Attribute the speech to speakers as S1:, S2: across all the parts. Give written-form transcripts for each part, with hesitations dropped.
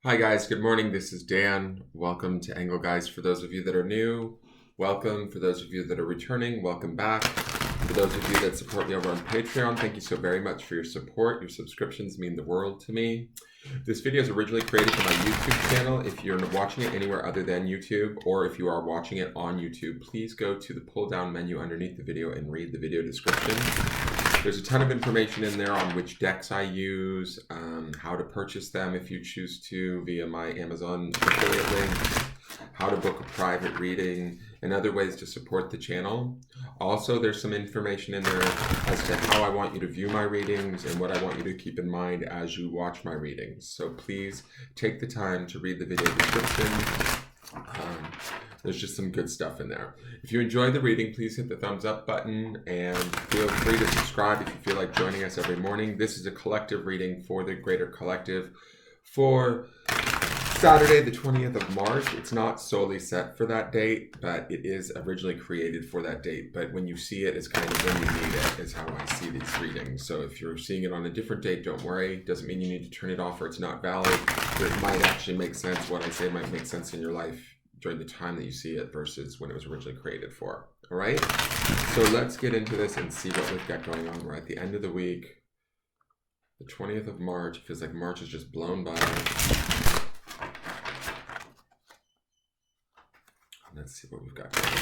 S1: Hi guys, good morning. This is Dan. Welcome to Engelgeist. For those of you that are new, welcome. For those of you that are returning, welcome back. For those of you that support me over on Patreon, thank you so very much for your support. Your subscriptions mean the world to me. This video is originally created for my YouTube channel. If you're watching it anywhere other than YouTube, or if you are watching it on YouTube, please go to the pull down menu underneath the video and read the video description. There's a ton of information in there on which decks I use, how to purchase them if you choose to via my Amazon affiliate link, how to book a private reading, and other ways to support the channel. Also, there's some information in there as to how I want you to view my readings and what I want you to keep in mind as you watch my readings. So please take the time to read the video description. There's just some good stuff in there. If you enjoyed the reading, please hit the thumbs up button and feel free to subscribe if you feel like joining us every morning. This is a collective reading for the greater collective for Saturday, the 20th of March. It's not solely set for that date, but it is originally created for that date. But when you see it, it's kind of when you need it, is how I see these readings. So if you're seeing it on a different date, don't worry. Doesn't mean you need to turn it off or it's not valid. It might actually make sense. What I say might make sense in your life during the time that you see it versus when it was originally created for. All right? So let's get into this and see what we've got going on. We're at the end of the week, the 20th of March. It feels like March has just blown by. Let's see what we've got going on.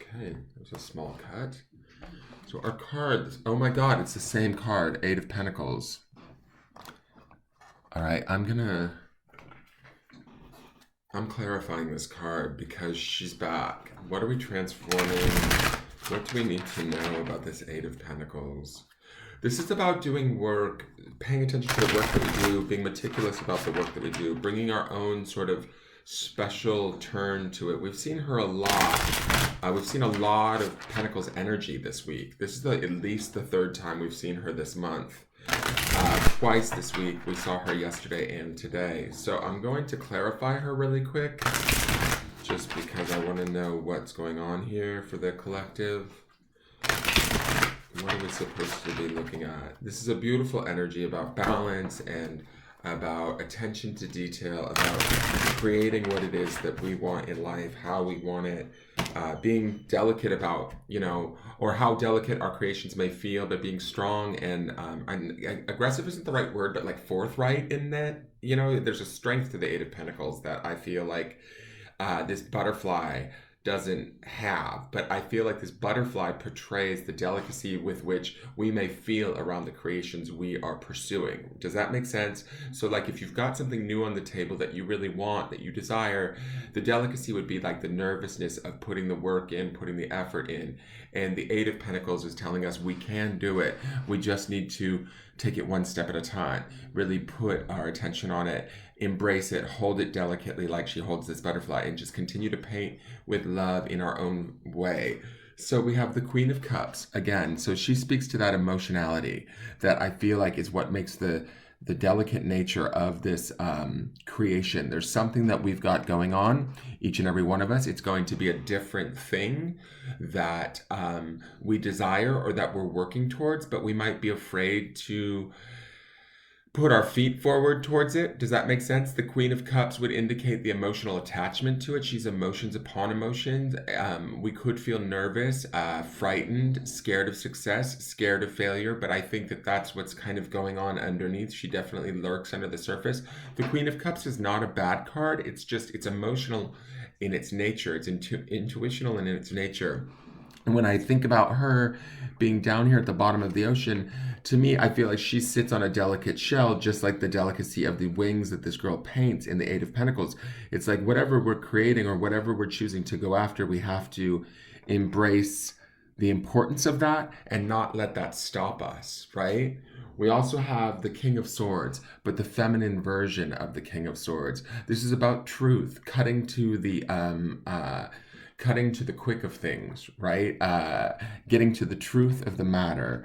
S1: Okay, there's a small cut. So our cards, oh my god, it's the same card, Eight of Pentacles. All right, I'm clarifying this card because she's back. What are we transforming? What do we need to know about this Eight of Pentacles? This is about doing work, paying attention to the work that we do, being meticulous about the work that we do, bringing our own sort of special turn to it. We've seen her a lot. We've seen a lot of Pentacles energy this week. This is at least the third time we've seen her this month. Twice this week. We saw her yesterday and today. So I'm going to clarify her really quick, just because I want to know what's going on here for the collective. What are we supposed to be looking at? This is a beautiful energy about balance and about attention to detail, about creating what it is that we want in life, how we want it, being delicate about, or how delicate our creations may feel, but being strong and aggressive isn't the right word, but like forthright in that, there's a strength to the Eight of Pentacles that I feel like this butterfly doesn't have, but I feel like this butterfly portrays the delicacy with which we may feel around the creations we are pursuing. Does that make sense? So like if you've got something new on the table that you really want, that you desire, the delicacy would be like the nervousness of putting the work in, putting the effort in. And the Eight of Pentacles is telling us we can do it. We just need to take it one step at a time, really put our attention on it, embrace it, hold it delicately like she holds this butterfly, and just continue to paint with love in our own way. So we have the Queen of Cups again. So she speaks to that emotionality that I feel like is what makes the delicate nature of this creation. There's something that we've got going on, each and every one of us. It's going to be a different thing that we desire or that we're working towards, but we might be afraid to put our feet forward towards it. Does that make sense? The Queen of Cups would indicate the emotional attachment to it. She's emotions upon emotions. We could feel nervous, frightened, scared of success, scared of failure, but I think that that's what's kind of going on underneath. She definitely lurks under the surface. The Queen of Cups is not a bad card. It's emotional in its nature. It's intuitional in its nature. And when I think about her being down here at the bottom of the ocean, to me, I feel like she sits on a delicate shell, just like the delicacy of the wings that this girl paints in the Eight of Pentacles. It's like whatever we're creating or whatever we're choosing to go after, we have to embrace the importance of that and not let that stop us, right? We also have the King of Swords, but the feminine version of the King of Swords. This is about truth, cutting to the cutting to the quick of things, right? Getting to the truth of the matter,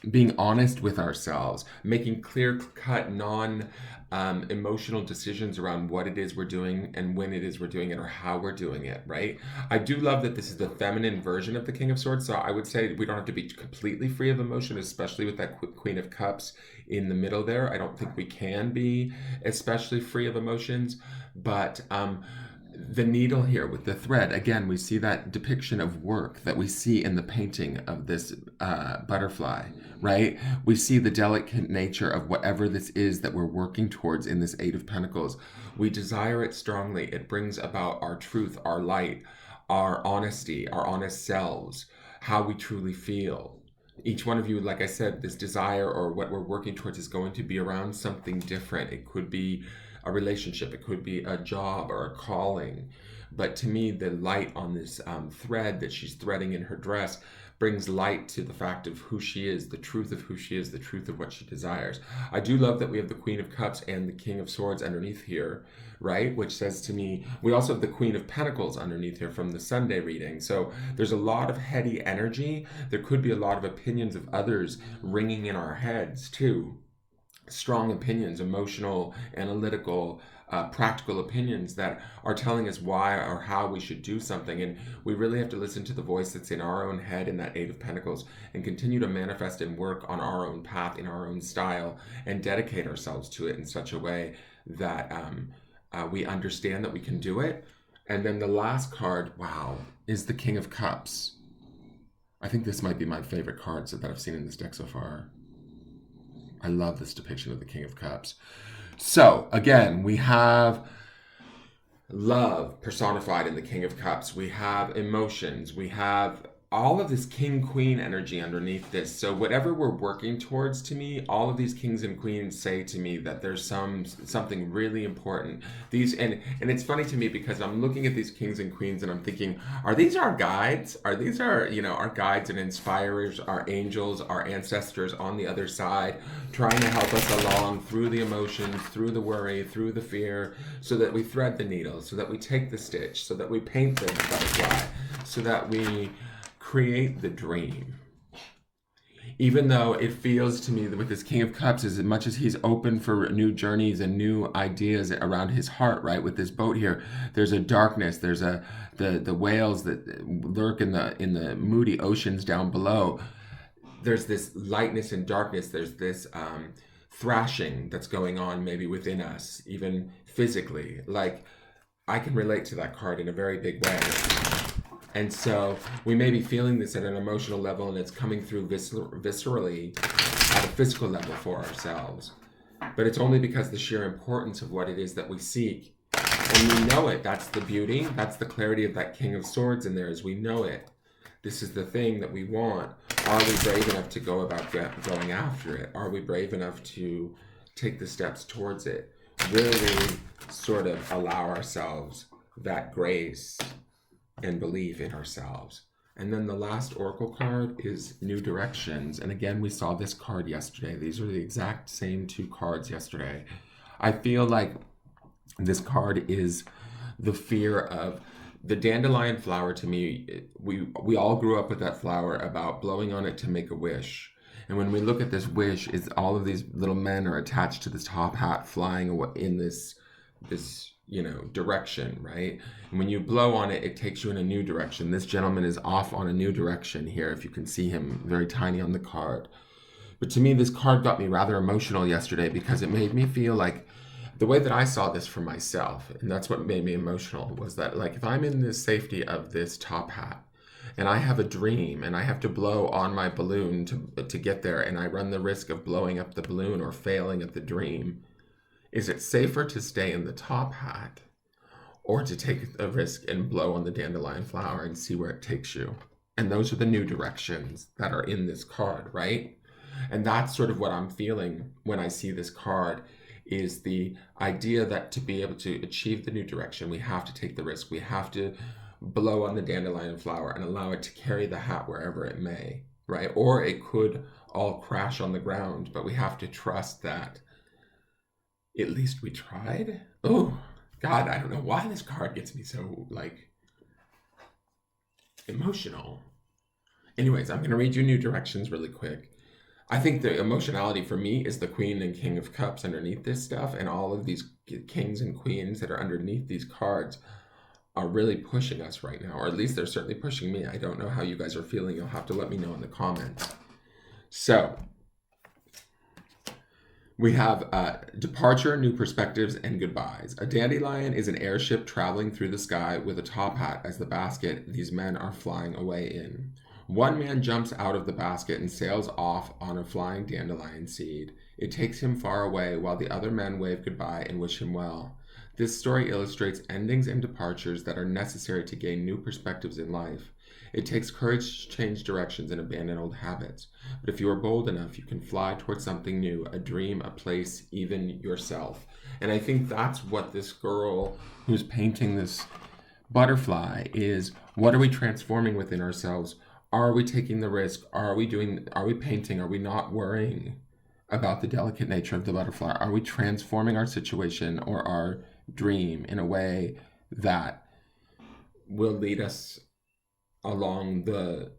S1: being honest with ourselves, making clear cut, non emotional decisions around what it is we're doing and when it is we're doing it or how we're doing it, right? I do love that this is the feminine version of the King of Swords. So I would say we don't have to be completely free of emotion, especially with that Queen of Cups in the middle there. I don't think we can be especially free of emotions, but the needle here with the thread, again, we see that depiction of work that we see in the painting of this butterfly, right? We see the delicate nature of whatever this is that we're working towards in this Eight of Pentacles. We desire it strongly. It brings about our truth, our light, our honesty, our honest selves, how we truly feel. Each one of you, like I said, this desire or what we're working towards is going to be around something different. It could be a relationship, it could be a job or a calling. But to me, the light on this thread that she's threading in her dress brings light to the fact of who she is, the truth of who she is, the truth of what she desires. I do love that we have the Queen of Cups and the King of Swords underneath here, right? Which says to me, we also have the Queen of Pentacles underneath here from the Sunday reading. So there's a lot of heady energy. There could be a lot of opinions of others ringing in our heads too. Strong opinions, emotional, analytical, practical opinions that are telling us why or how we should do something. And we really have to listen to the voice that's in our own head in that Eight of Pentacles and continue to manifest and work on our own path in our own style and dedicate ourselves to it in such a way that we understand that we can do it. And then the last card, wow, is the King of Cups. I think this might be my favorite cards that I've seen in this deck so far. I love this depiction of the King of Cups. So, again, we have love personified in the King of Cups. We have emotions. We have all of this king-queen energy underneath this. So whatever we're working towards, to me, all of these kings and queens say to me that there's something really important. And it's funny to me because I'm looking at these kings and queens and I'm thinking, are these our guides? Are these our guides and inspirers, our angels, our ancestors on the other side, trying to help us along through the emotions, through the worry, through the fear, so that we thread the needle, so that we take the stitch, so that we paint the butterfly, so that we create the dream. Even though it feels to me that with this King of Cups, as much as he's open for new journeys and new ideas around his heart, right? With this boat here, there's a darkness. There's the whales that lurk in the moody oceans down below. There's this lightness and darkness. There's this thrashing that's going on maybe within us, even physically. Like, I can relate to that card in a very big way. And so we may be feeling this at an emotional level and it's coming through viscerally at a physical level for ourselves. But it's only because the sheer importance of what it is that we seek. And we know it. That's the beauty. That's the clarity of that King of Swords in there, is we know it. This is the thing that we want. Are we brave enough to go about going after it? Are we brave enough to take the steps towards it? Really sort of allow ourselves that grace and believe in ourselves. And then the last oracle card is New Directions. And again, we saw this card yesterday. These are the exact same two cards yesterday. I feel like this card is the fear of the dandelion flower. To me, we all grew up with that flower about blowing on it to make a wish. And when we look at this wish, is all of these little men are attached to this top hat flying in this direction, right? And when you blow on it, it takes you in a new direction. This gentleman is off on a new direction here, if you can see him very tiny on the card. But to me, this card got me rather emotional yesterday because it made me feel like the way that I saw this for myself, and that's what made me emotional, was that like if I'm in the safety of this top hat and I have a dream and I have to blow on my balloon to get there, and I run the risk of blowing up the balloon or failing at the dream, is it safer to stay in the top hat or to take a risk and blow on the dandelion flower and see where it takes you? And those are the new directions that are in this card, right? And that's sort of what I'm feeling when I see this card, is the idea that to be able to achieve the new direction, we have to take the risk. We have to blow on the dandelion flower and allow it to carry the hat wherever it may, right? Or it could all crash on the ground, but we have to trust that at least we tried. Oh, God, I don't know why this card gets me so, like, emotional. Anyways, I'm going to read you new directions really quick. I think the emotionality for me is the Queen and King of Cups underneath this stuff, and all of these kings and queens that are underneath these cards are really pushing us right now, or at least they're certainly pushing me. I don't know how you guys are feeling. You'll have to let me know in the comments. So we have departure, new perspectives, and goodbyes. A dandelion is an airship traveling through the sky with a top hat as the basket these men are flying away in. One man jumps out of the basket and sails off on a flying dandelion seed. It takes him far away while the other men wave goodbye and wish him well. This story illustrates endings and departures that are necessary to gain new perspectives in life. It takes courage to change directions and abandon old habits. But if you are bold enough, you can fly towards something new, a dream, a place, even yourself. And I think that's what this girl who's painting this butterfly is. What are we transforming within ourselves? Are we taking the risk? Are we painting? Are we not worrying about the delicate nature of the butterfly? Are we transforming our situation or our dream in a way that will lead us along the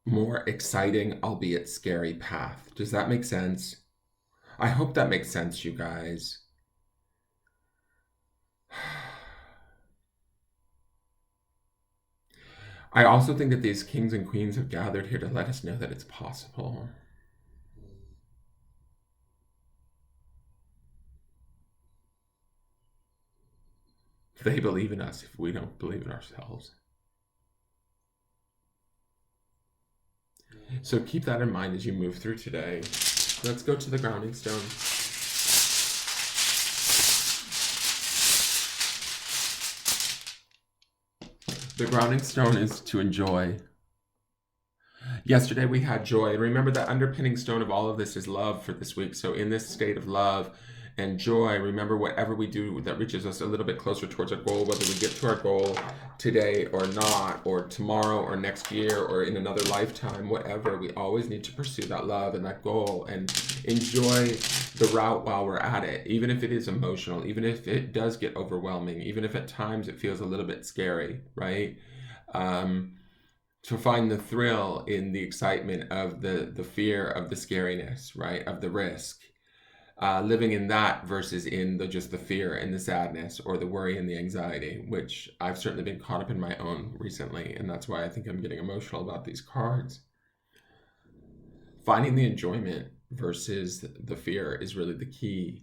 S1: more exciting, albeit scary path? Does that make sense? I hope that makes sense, you guys. I also think that these kings and queens have gathered here to let us know that it's possible. They believe in us if we don't believe in ourselves. So keep that in mind as you move through today. Let's go to the grounding stone. The grounding stone is to enjoy. Yesterday we had joy. Remember, that underpinning stone of all of this is love for this week. So in this state of love and joy, remember, whatever we do that reaches us a little bit closer towards our goal, whether we get to our goal today or not, or tomorrow or next year or in another lifetime, whatever, we always need to pursue that love and that goal and enjoy the route while we're at it, even if it is emotional, even if it does get overwhelming, even if at times it feels a little bit scary, right? To find the thrill in the excitement of the fear of the scariness, right? Of the risk. Living in that versus in just the fear and the sadness or the worry and the anxiety, which I've certainly been caught up in my own recently, and that's why I think I'm getting emotional about these cards. Finding the enjoyment versus the fear is really the key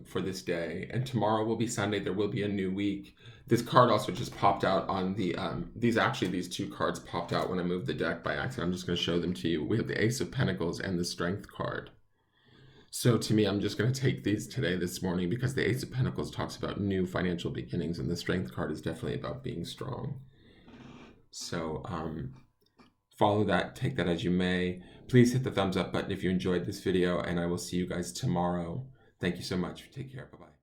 S1: for this day. And tomorrow will be Sunday. There will be a new week. This card also just popped out on the, these two cards popped out when I moved the deck by accident. I'm just going to show them to you. We have the Ace of Pentacles and the Strength card. So to me, I'm just going to take these today, this morning, because the Ace of Pentacles talks about new financial beginnings, and the Strength card is definitely about being strong. So follow that, take that as you may. Please hit the thumbs up button if you enjoyed this video, and I will see you guys tomorrow. Thank you so much. Take care. Bye-bye.